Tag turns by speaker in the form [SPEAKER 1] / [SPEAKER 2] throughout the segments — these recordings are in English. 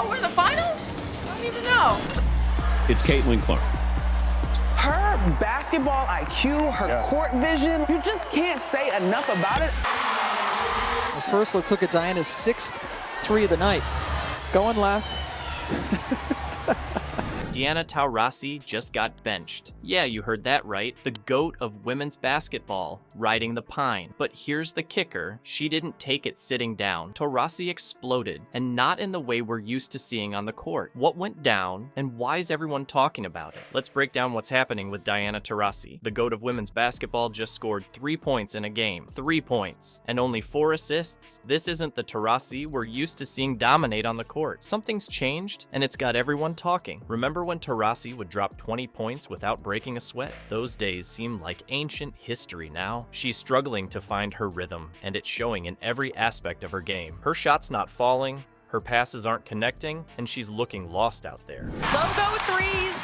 [SPEAKER 1] Oh, we're in the finals? I don't even know.
[SPEAKER 2] It's Caitlin Clark.
[SPEAKER 3] Her basketball IQ, her court vision, you just can't say enough about it.
[SPEAKER 4] Well, first, let's look at Diana's 6th three of the night.
[SPEAKER 5] Going left.
[SPEAKER 6] Diana Taurasi just got benched. Yeah, you heard that right. The GOAT of women's basketball, riding the pine. But here's the kicker, she didn't take it sitting down. Taurasi exploded, and not in the way we're used to seeing on the court. What went down, and why is everyone talking about it? Let's break down what's happening with Diana Taurasi. The GOAT of women's basketball just scored 3 points in a game. 3 points. And only 4 assists? This isn't the Taurasi we're used to seeing dominate on the court. Something's changed, and it's got everyone talking. Remember when Taurasi would drop 20 points without breaking a sweat? Those days seem like ancient history now. She's struggling to find her rhythm, and it's showing in every aspect of her game. Her shot's not falling, her passes aren't connecting, and she's looking lost out there.
[SPEAKER 7] Logo threes,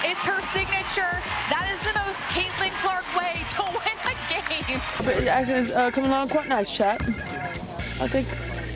[SPEAKER 7] it's her signature. That is the most Caitlin Clark way to win a game.
[SPEAKER 5] But your action is coming along quite nice, chat. I think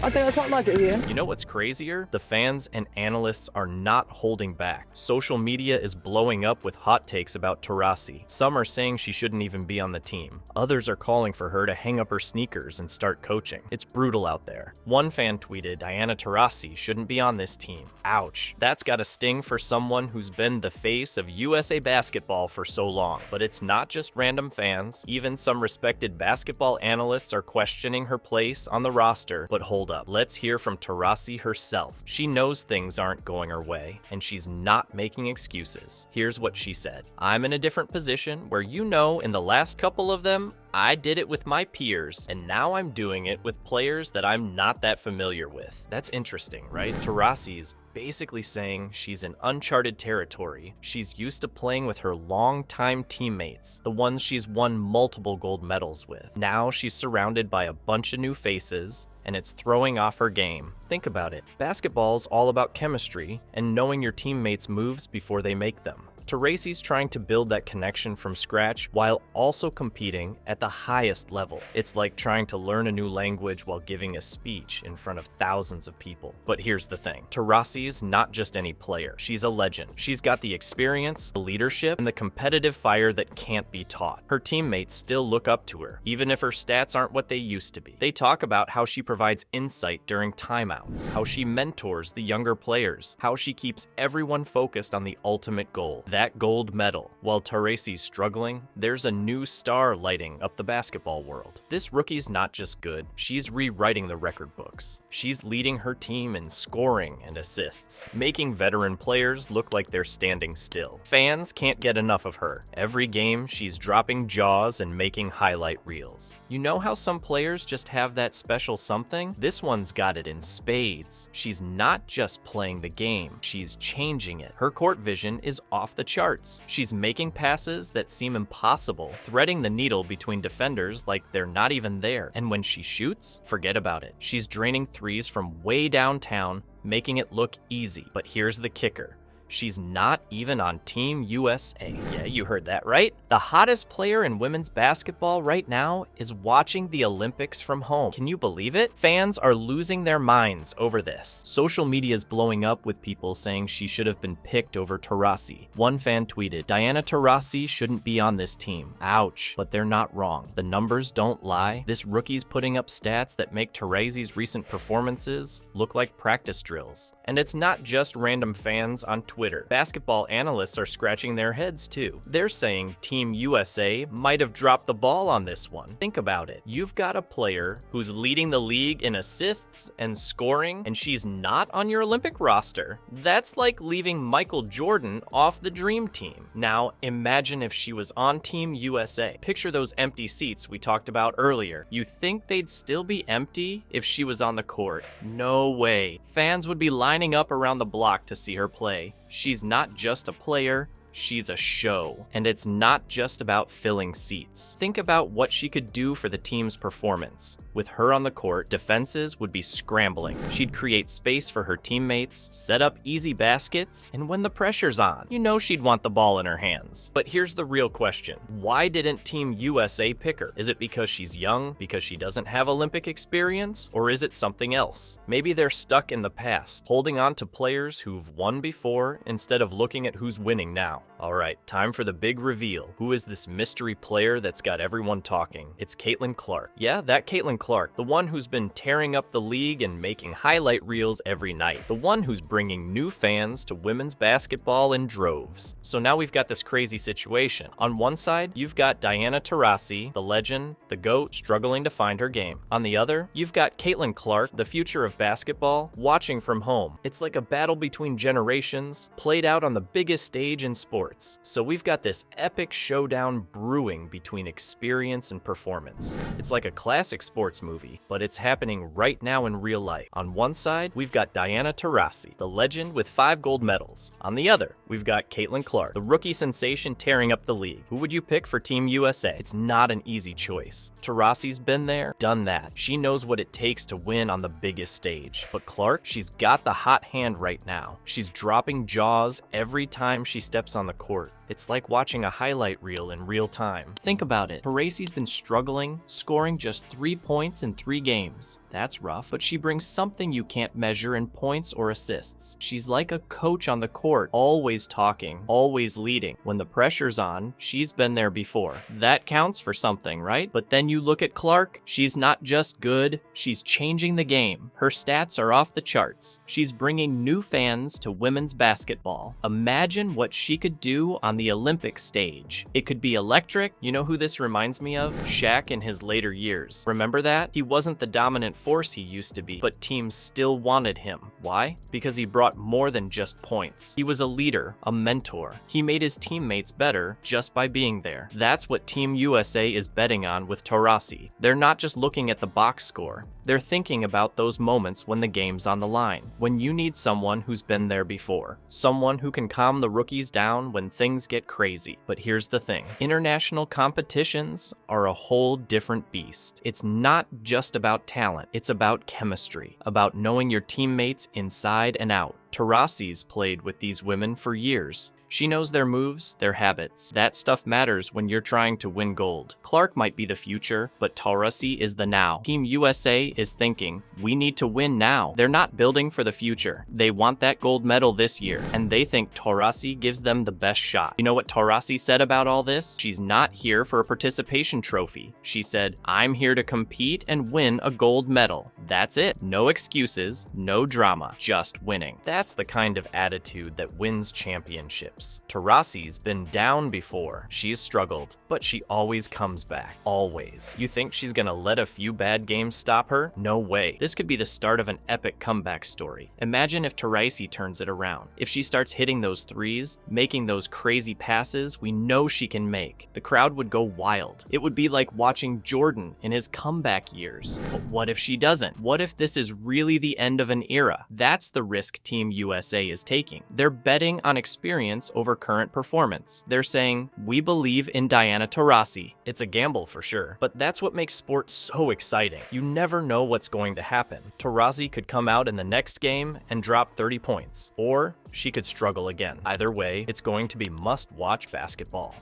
[SPEAKER 5] I quite like it here.
[SPEAKER 6] You know what's crazier? The fans and analysts are not holding back. Social media is blowing up with hot takes about Taurasi. Some are saying she shouldn't even be on the team. Others are calling for her to hang up her sneakers and start coaching. It's brutal out there. One fan tweeted, Diana Taurasi shouldn't be on this team. Ouch. That's got a sting for someone who's been the face of USA basketball for so long. But it's not just random fans. Even some respected basketball analysts are questioning her place on the roster. But hold up. Let's hear from Taurasi herself. She knows things aren't going her way, and she's not making excuses. Here's what she said. I'm in a different position where in the last couple of them, I did it with my peers, and now I'm doing it with players that I'm not that familiar with. That's interesting, right? Taurasi is basically saying she's in uncharted territory. She's used to playing with her longtime teammates, the ones she's won multiple gold medals with. Now she's surrounded by a bunch of new faces, and it's throwing off her game. Think about it. Basketball's all about chemistry and knowing your teammates' moves before they make them. Taurasi's trying to build that connection from scratch while also competing at the highest level. It's like trying to learn a new language while giving a speech in front of thousands of people. But here's the thing. Taurasi's not just any player. She's a legend. She's got the experience, the leadership, and the competitive fire that can't be taught. Her teammates still look up to her, even if her stats aren't what they used to be. They talk about how she provides insight during timeouts, how she mentors the younger players, how she keeps everyone focused on the ultimate goal. That gold medal. While Taurasi's struggling, there's a new star lighting up the basketball world. This rookie's not just good, she's rewriting the record books. She's leading her team in scoring and assists, making veteran players look like they're standing still. Fans can't get enough of her. Every game, she's dropping jaws and making highlight reels. You know how some players just have that special something? This one's got it in spades. She's not just playing the game, she's changing it. Her court vision is off the charts. She's making passes that seem impossible, threading the needle between defenders like they're not even there. And when she shoots, forget about it. She's draining threes from way downtown, making it look easy. But here's the kicker. She's not even on Team USA. Yeah, you heard that right. The hottest player in women's basketball right now is watching the Olympics from home. Can you believe it? Fans are losing their minds over this. Social media is blowing up with people saying she should have been picked over Taurasi. One fan tweeted, Diana Taurasi shouldn't be on this team. Ouch. But they're not wrong. The numbers don't lie. This rookie's putting up stats that make Taurasi's recent performances look like practice drills. And it's not just random fans on Twitter. Basketball analysts are scratching their heads too. They're saying Team USA might have dropped the ball on this one. Think about it. You've got a player who's leading the league in assists and scoring, and she's not on your Olympic roster. That's like leaving Michael Jordan off the dream team. Now, imagine if she was on Team USA. Picture those empty seats we talked about earlier. You think they'd still be empty if she was on the court? No way. Fans would be lining up around the block to see her play. She's not just a player, she's a show. And it's not just about filling seats. Think about what she could do for the team's performance. With her on the court, defenses would be scrambling. She'd create space for her teammates, set up easy baskets, and when the pressure's on, you know she'd want the ball in her hands. But here's the real question. Why didn't Team USA pick her? Is it because she's young, because she doesn't have Olympic experience, or is it something else? Maybe they're stuck in the past, holding on to players who've won before instead of looking at who's winning now. Alright, time for the big reveal. Who is this mystery player that's got everyone talking? It's Caitlin Clark. Yeah, that Caitlin Clark, the one who's been tearing up the league and making highlight reels every night. The one who's bringing new fans to women's basketball in droves. So now we've got this crazy situation. On one side, you've got Diana Taurasi, the legend, the GOAT, struggling to find her game. On the other, you've got Caitlin Clark, the future of basketball, watching from home. It's like a battle between generations, played out on the biggest stage in sports. So we've got this epic showdown brewing between experience and performance. It's like a classic sports movie, but it's happening right now in real life. On one side, we've got Diana Taurasi, the legend with 5 gold medals. On the other, we've got Caitlin Clark, the rookie sensation tearing up the league. Who would you pick for Team USA? It's not an easy choice. Taurasi's been there, done that. She knows what it takes to win on the biggest stage. But Clark, she's got the hot hand right now. She's dropping jaws every time she steps on the court. It's like watching a highlight reel in real time. Think about it. Taurasi's been struggling, scoring just 3 points in 3 games. That's rough, but she brings something you can't measure in points or assists. She's like a coach on the court, always talking, always leading. When the pressure's on, she's been there before. That counts for something, right? But then you look at Clark, she's not just good, she's changing the game. Her stats are off the charts. She's bringing new fans to women's basketball. Imagine what she could do on the Olympic stage. It could be electric. You know who this reminds me of? Shaq in his later years. Remember that? He wasn't the dominant force he used to be, but teams still wanted him. Why? Because he brought more than just points. He was a leader, a mentor. He made his teammates better just by being there. That's what Team USA is betting on with Taurasi. They're not just looking at the box score. They're thinking about those moments when the game's on the line, when you need someone who's been there before, someone who can calm the rookies down when things get crazy. But here's the thing. International competitions are a whole different beast. It's not just about talent. It's about chemistry, about knowing your teammates inside and out. Taurasi's played with these women for years. She knows their moves, their habits. That stuff matters when you're trying to win gold. Clark might be the future, but Taurasi is the now. Team USA is thinking, we need to win now. They're not building for the future. They want that gold medal this year, and they think Taurasi gives them the best shot. You know what Taurasi said about all this? She's not here for a participation trophy. She said, I'm here to compete and win a gold medal. That's it. No excuses, no drama, just winning. That's the kind of attitude that wins championships. Taurasi's been down before. She's struggled, but she always comes back. Always. You think she's gonna let a few bad games stop her? No way. This could be the start of an epic comeback story. Imagine if Taurasi turns it around. If she starts hitting those threes, making those crazy passes we know she can make. The crowd would go wild. It would be like watching Jordan in his comeback years. But what if she doesn't? What if this is really the end of an era? That's the risk Team USA is taking. They're betting on experience over current performance. They're saying, we believe in Diana Taurasi. It's a gamble for sure, but that's what makes sports so exciting. You never know what's going to happen. Taurasi could come out in the next game and drop 30 points, or she could struggle again. Either way, it's going to be must-watch basketball.